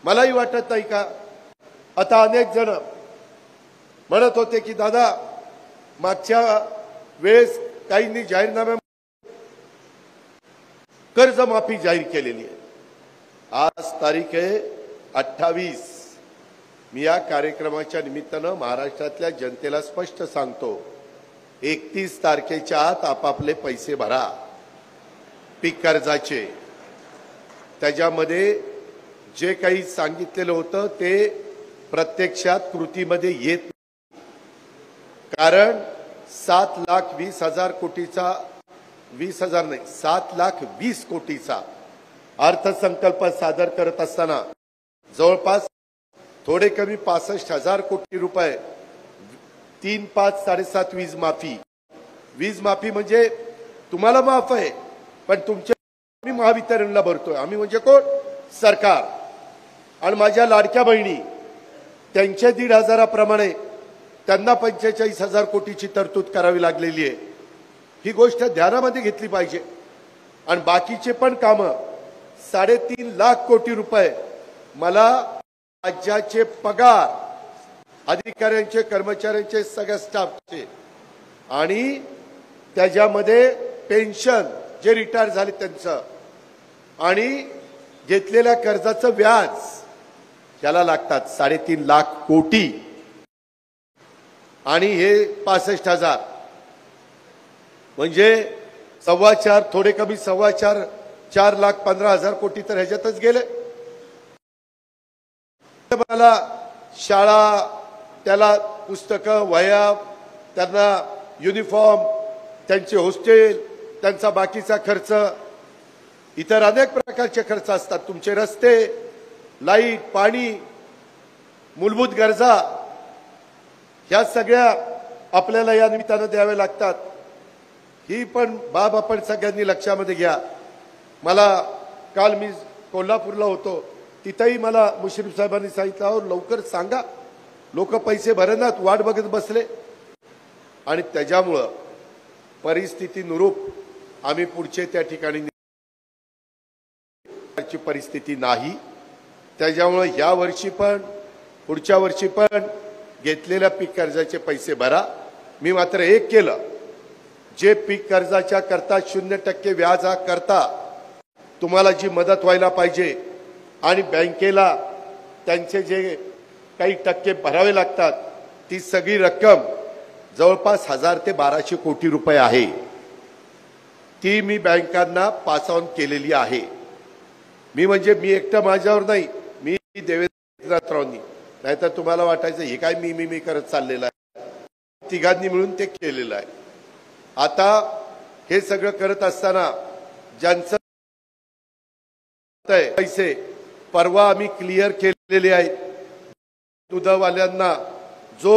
मलाही वाटत नाही का आता अनेक जण म्हणत होते की दादा मागच्या वेळेस काहींनी जाहीरनाम्या कर्जमाफी जाहीर केलेली आहे। आज तारीख आहे 28। मी या कार्यक्रमाच्या निमित्तानं महाराष्ट्रातल्या जनतेला स्पष्ट सांगतो, 31 तारखेच्या आत आपापले पैसे भरा पीक कर्जाचे। त्याच्यामध्ये जे काही सांगितलेलं होतं ते प्रत्यक्षात कृतीमध्ये येत नाही। कारण 7,20,000 कोटीचा 20,000 नाही 7,20,000 कोटीचा अर्थसंकल्प सादर करत असताना जवळपास थोडे कमी 65,000 कोटी रुपये 3, 5, 7.5 वीज माफी म्हणजे तुम्हाला माफ आहे, पण तुमच्या आम्ही महावितरणला भरतोय। आम्ही म्हणजे कोण? सरकार। आणि माझ्या लाडक्या बहिणी त्यांच्या 1,500 प्रमाणे त्यांना 45,000 कोटीची तरतूद करावी लागलेली आहे। ही गोष्ट ध्यानामध्ये घेतली पाहिजे। आणि बाकीचे पण कामं 3.5 लाख कोटी रुपये मला राज्याचे पगार अधिकाऱ्यांचे कर्मचाऱ्यांचे सगळ्या स्टाफचे आणि त्याच्यामध्ये पेन्शन जे रिटायर झाले त्यांचं आणि घेतलेल्या कर्जाचं व्याज याला लागतात 3.5 लाख कोटी आणि हे 65,000 म्हणजे 4.25 थोडे कमी 4.25 4,15,000 कोटी तर ह्याच्यातच गेले। मला शाळा त्याला पुस्तकं वह्या त्यांना युनिफॉर्म त्यांचे हॉस्टेल त्यांचा बाकीचा खर्च इतर अनेक प्रकारचे खर्च असतात। तुमचे रस्ते लाईट पाणी मूलभूत गरजा ह्या सगळ्या आपल्याला या निमित्तानं द्यावे लागतात। ही पण बाब आपण सगळ्यांनी लक्षामध्ये घ्या। मला काल मी कोल्हापूरला होतो, तिथेही मला मुश्रीफ साहेबांनी सांगितलं अहो लवकर सांगा, लोक पैसे भरनात वाट बघत बसले। आणि त्याच्यामुळं परिस्थितीनुरूप आम्ही पुढचे त्या ठिकाणी परिस्थिती नाही। त्याच्यामुळे या वर्षी पण पुढच्या वर्षी पण घेतलेल्या पीक कर्जाचे पैसे भरा। मी मात्र एक केलं, जे पीक कर्जाच्या करता 0% व्याजा करता तुम्हाला जी मदत व्हायला पाहिजे आणि बँकेला त्यांचे जे काही टक्के भरावे लागतात ती सगळी रक्कम जवळपास 1,000 ते 1,200 कोटी रुपये आहे, ती मी बँकांना पास ऑन केलेली आहे। मी म्हणजे मी एकटा माझ्यावर नाही, मी देवेंद्र राऊतांनी, नाहीतर तुम्हाला वाटायचं हे काय मी करत चाललेलं आहे, तिघांनी मिळून ते केलेलं आहे। आता हे सगळं करत असताना ज्यांचं पैसे परवा आम्ही क्लिअर केलेले आहेत, दुधावाल्यांना जो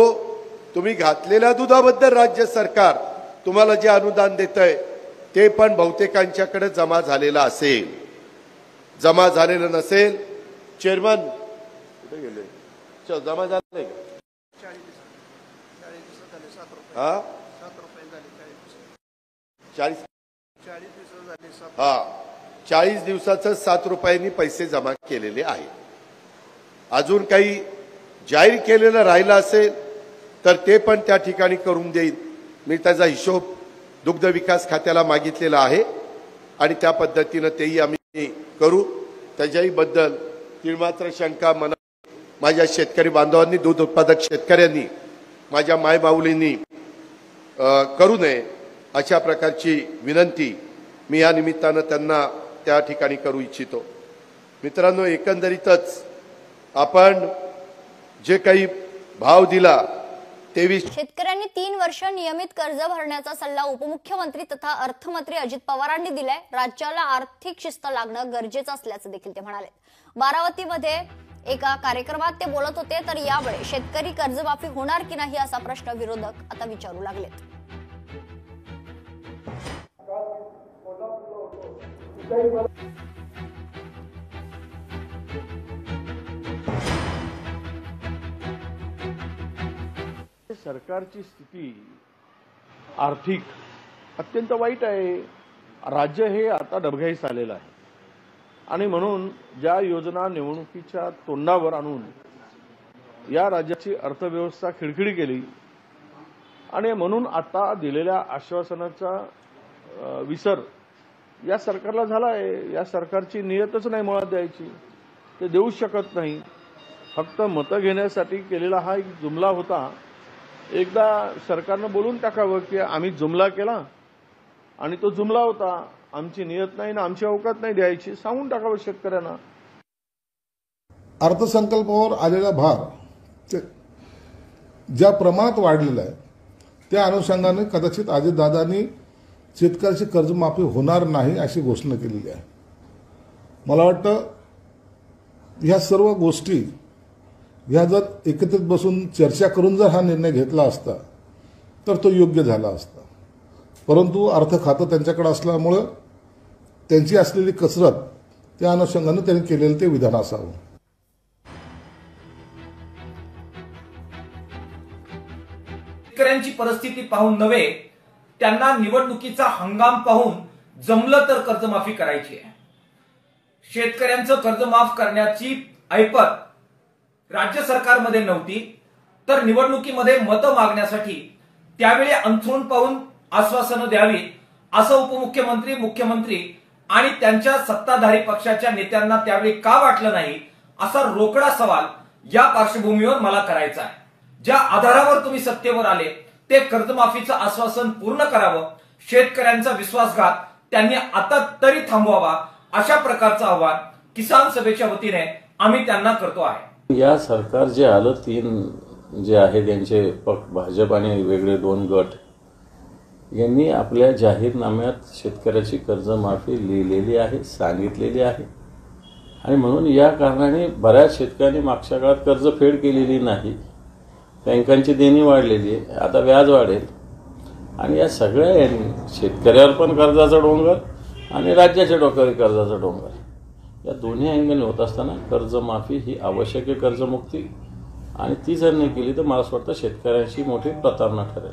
तुम्ही घातलेल्या दुधाबद्दल राज्य सरकार तुम्हाला जे अनुदान देतंय ते पण बहुतेकांच्याकडे जमा झालेलं असेल। जमा झालेलं नसेल, चेअरमन कुठे गेले? जमा झाले हा 40 दिवसाचं 7 रुपयांनी पैसे जमा केलेले आहे। अजून काही जाहीर केलेलं राहिलं असेल तर ते पण त्या ठिकाणी करून देईल। मी त्याचा हिशोब दुग्ध विकास खात्याला मागितलेला आहे आणि त्या पद्धतीने तेही आम्ही करू। त्याच्याही बद्दल तीळमात्र शंका मना माझ्या शेतकरी बांधवांनी दूध उत्पादक शेतकऱ्यांनी माझ्या मायबाऊलींनी करू नये अशा प्रकारची विनंती मी या निमित्तानं त्यांना त्या ठिकाणी करू इच्छितो। मित्रांनो, एकंदरीतच आपण जे काही भाव दिला 23 शेतकऱ्यांनी 3 वर्ष नियमित कर्ज भरण्याचा सल्ला उपमुख्यमंत्री तथा अर्थमंत्री अजित पवारांनी दिलाय। राज्याला आर्थिक शिस्त लागणं गरजेचं असल्याचं देखील ते म्हणाले। बारामतीमध्ये एका कार्यक्रमात ते बोलत होते, तर यावेळी शेतकरी कर्जमाफी होणार की नाही असा प्रश्न विरोधक आता विचारू लागलेत। सरकारची स्थिती आर्थिक अत्यंत वाईट आहे। राज्य हे आता डबघाईस आलेलं आहे। आणि म्हणून ज्या योजना निवडणुकीच्या तोंडावर आणून या राज्याची अर्थव्यवस्था खिळखिळी केली आणि म्हणून आता दिलेल्या आश्वासनाचा विसर या सरकारला झाला आहे. या सरकारची नियतच नाही मुळात द्यायची, ते देऊ शकत नाही. फक्त मतं घेण्यासाठी केलेला हा एक जुमला होता. एकदा सरकारनं बोलून टाकावं की आम्ही जुमला केला आणि तो जुमला होता, आमची नियत नाही ना आमची अवकात नाही द्यायची, सांगून टाकावं शेतकऱ्यांना. अर्थसंकल्पावर आलेला भार ज्या प्रमाणात वाढलेला आहे त्या अनुषंगाने कदाचित अजितदादांनी शेतकऱ्याची कर्जमाफी होणार नाही अशी घोषणा केलेली आहे. मला वाटतं ह्या सर्व गोष्टी ह्या जर एकत्रित बसून चर्चा करून जर हा निर्णय घेतला असता तर तो योग्य झाला असता. परंतु अर्थ खातं त्यांच्याकडे असल्यामुळं त्यांची असलेली कसरत त्या अनुषंगाने त्यांनी केलेलं ते विधान असावं. शेतकऱ्यांची परिस्थिती पाहून नव्हे, त्यांना निवडणुकीचा हंगाम पाहून जमलं तर कर्जमाफी करायची आहे. शेतकऱ्यांचं कर्ज माफ करण्याची ऐपत राज्य सरकारमध्ये नव्हती, तर निवडणुकीमध्ये मतं मागण्यासाठी त्यावेळी अंथरूण पाहून आश्वासनं द्यावी असं उपमुख्यमंत्री, मुख्यमंत्री आणि त्यांच्या सत्ताधारी पक्षाच्या नेत्यांना त्यावेळी का वाटलं नाही, असा रोकडा सवाल या पार्श्वभूमीवर मला करायचा आहे. ज्या आधारावर तुम्ही सत्तेवर आले ते कर्जमाफीचं आश्वासन पूर्ण करावं, शेतकऱ्यांचा विश्वासघात त्यांनी आता तरी थांबवावा, अशा प्रकारचं आवाहन किसान सभेच्या वतीने आम्ही त्यांना करतो आहे. या सरकार जे आलं, तीन जे आहे त्यांचे भाजप आणि वेगळे दोन गट यांनी आपल्या जाहीरनाम्यात शेतकऱ्याची कर्जमाफी लिहिलेली आहे, सांगितलेली आहे. आणि म्हणून या कारणाने बऱ्याच शेतकऱ्यांनी मागच्या काळात कर्जफेड केलेली नाही, बँकांची देणी वाढलेली आहे, आता व्याज वाढेल. आणि या सगळ्या यांनी शेतकऱ्यावर पण कर्जाचा डोंगर आणि राज्याच्या डोक्यावर कर्जाचा डोंगर, या दोन्ही अँगलने होत असताना कर्जमाफी ही आवश्यक आहे, कर्जमुक्ती, आणि ती जर नाही केली तर मला असं वाटतं शेतकऱ्यांची मोठी प्रतारणा ठरेल.